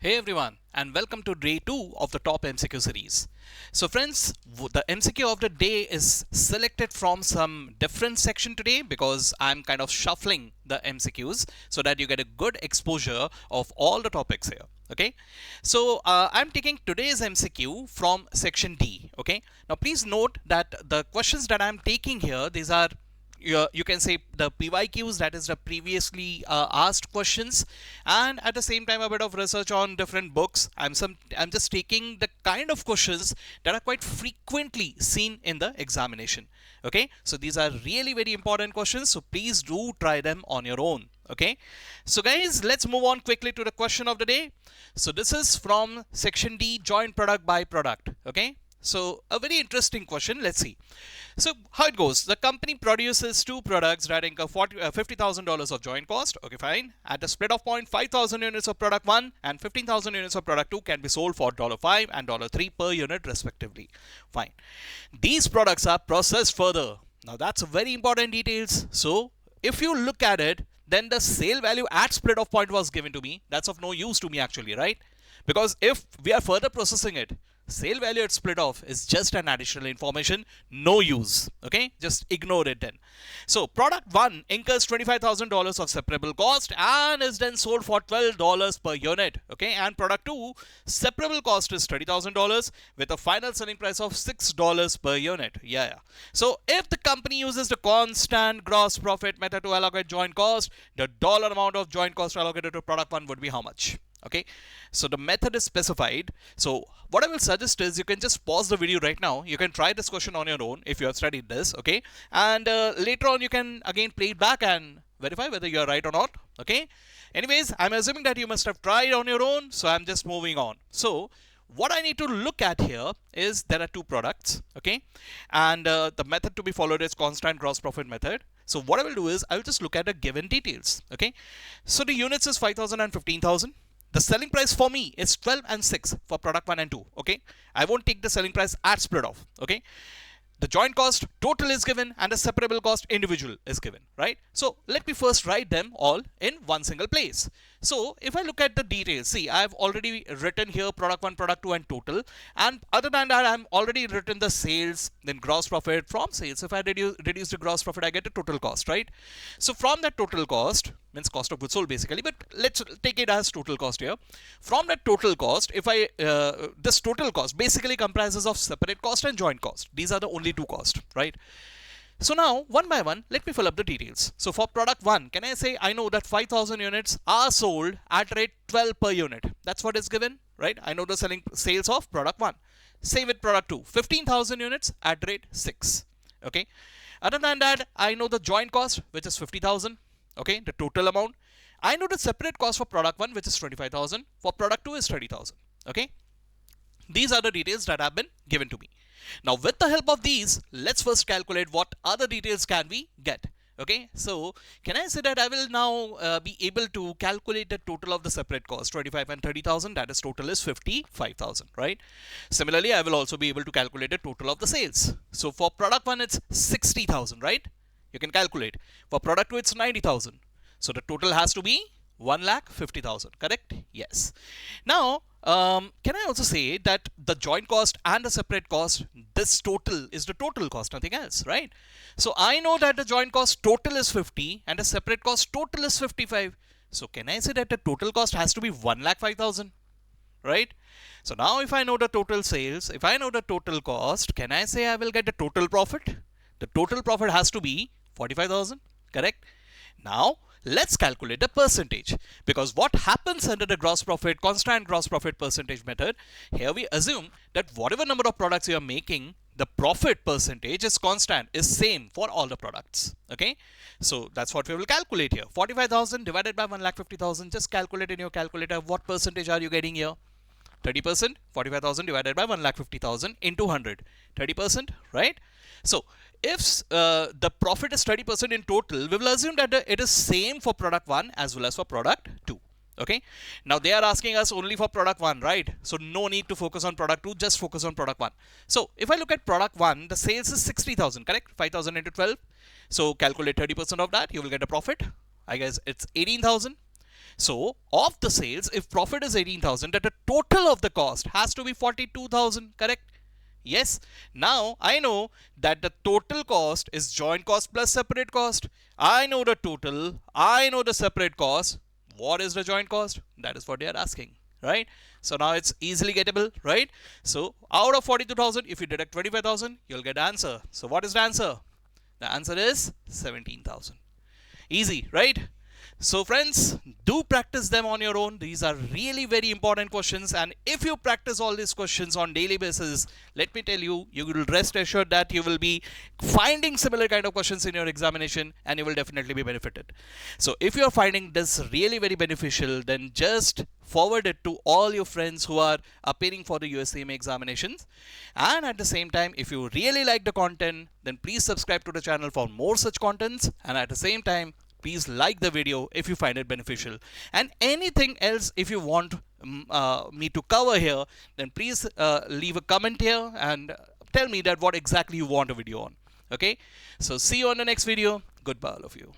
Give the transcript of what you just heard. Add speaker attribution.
Speaker 1: Hey everyone, and welcome to day 2 of the top MCQ series. So friends, the MCQ of the day is selected from some different section today because I'm kind of shuffling the MCQs so that you get a good exposure of all the topics here. Okay, so I'm taking today's MCQ from section D. Okay, now please note that the questions that I'm taking here, these are you can say the PYQs, that is the previously asked questions, and at the same time a bit of research on different books. I'm just taking the kind of questions that are quite frequently seen in the examination. Okay, so these are really very important questions, so please do try them on your own. Okay, so guys, let's move on quickly to the question of the day. So this is from section D, joint product by product. Okay, so a very interesting question. Let's see. So how it goes, the company produces two products that incur $50,000 of joint cost. Okay, fine. At a split of point, 5,000 units of product 1 and 15,000 units of product 2 can be sold for $5 and $3 per unit respectively. Fine. These products are processed further. Now that's a very important details. So if you look at it, then the sale value at split of point was given to me. That's of no use to me actually, right? Because if we are further processing it, sale value at split off is just an additional information, no use. Okay, just ignore it then. So product 1 incurs $25,000 of separable cost and is then sold for $12 per unit. Okay, and product 2 separable cost is $30,000 with a final selling price of $6 per unit. Yeah. So if the company uses the constant gross profit method to allocate joint cost, the dollar amount of joint cost allocated to product 1 would be how much? Okay, so the method is specified. So what I will suggest is you can just pause the video right now. You can try this question on your own if you have studied this. Okay, and later on you can again play it back and verify whether you are right or not. Okay, anyways, I'm assuming that you must have tried on your own, so I'm just moving on. So what I need to look at here is there are two products. Okay, and the method to be followed is constant gross profit method. So what I will do is I will just look at the given details. Okay, so the units is 5,000 and 15,000. The selling price for me is 12 and 6 for product 1 and 2. Okay, I won't take the selling price at split off. Okay, the joint cost total is given and the separable cost individual is given, right? So let me first write them all in one single place. So if I look at the details, see, I've already written here product 1, product 2 and total, and other than that I'm already written the sales, then gross profit. From sales, if I reduce the gross profit, I get the total cost, right? So from that total cost, means cost of goods sold basically, but let's take it as total cost here. From that total cost, if I this total cost basically comprises of separate cost and joint cost. These are the only two costs, right? So now one by one, let me fill up the details. So for product 1, can I say I know that 5,000 units are sold at rate 12 per unit. That's what is given, right? I know the sales of product 1. Same with product 2, 15,000 units at rate 6. Okay, other than that, I know the joint cost, which is 50,000. Okay, the total amount. I know the separate cost for product 1, which is 25,000. For product 2 is 30,000. Okay, these are the details that have been given to me. Now with the help of these, let's first calculate what other details can we get. Okay, so can I say that I will now be able to calculate the total of the separate cost, 25 and 30,000, that is total is 55,000, right? Similarly, I will also be able to calculate the total of the sales. So for product 1, it's 60,000, right? You can calculate. For product 2, it's 90,000. So the total has to be 1,50,000, correct? Yes. Now, can I also say that the joint cost and the separate cost, this total is the total cost, nothing else, right? So I know that the joint cost total is 50 and the separate cost total is 55. So can I say that the total cost has to be 1,05,000, right? So now if I know the total sales, if I know the total cost, can I say I will get the total profit? The total profit has to be 45,000, correct? Now let's calculate the percentage, because what happens under the gross profit, constant gross profit percentage method, here we assume that whatever number of products you are making, the profit percentage is constant, is same for all the products. Okay, so that's what we will calculate here. 45,000 divided by 1,50,000, just calculate in your calculator what percentage are you getting here. 30%, 45,000 divided by 1,50,000 into 100, 30%, right? So if the profit is 30% in total, we will assume that it is same for product 1 as well as for product 2. Okay, now they are asking us only for product 1, right? So no need to focus on product 2, just focus on product 1. So if I look at product 1, the sales is 60,000, correct? 5,000 into 12. So calculate 30% of that, you will get a profit. I guess it's 18,000. So of the sales, if profit is 18,000, that the total of the cost has to be 42,000, correct? Yes. Now I know that the total cost is joint cost plus separate cost. I know the total, I know the separate cost. What is the joint cost? That is what they are asking, right? So now it's easily gettable, right? So out of 42,000, if you deduct 25,000, you'll get the answer. So what is the answer? The answer is 17,000. Easy, right? So friends, do practice them on your own. These are really very important questions, and if you practice all these questions on daily basis, let me tell you, you will rest assured that you will be finding similar kind of questions in your examination, and you will definitely be benefited. So if you are finding this really very beneficial, then just forward it to all your friends who are appearing for the US CMA examinations. And at the same time, if you really like the content, then please subscribe to the channel for more such contents. And at the same time, please like the video if you find it beneficial. And anything else if you want me to cover here, then please leave a comment here and tell me that what exactly you want a video on. Okay, so see you on the next video. Goodbye all of you.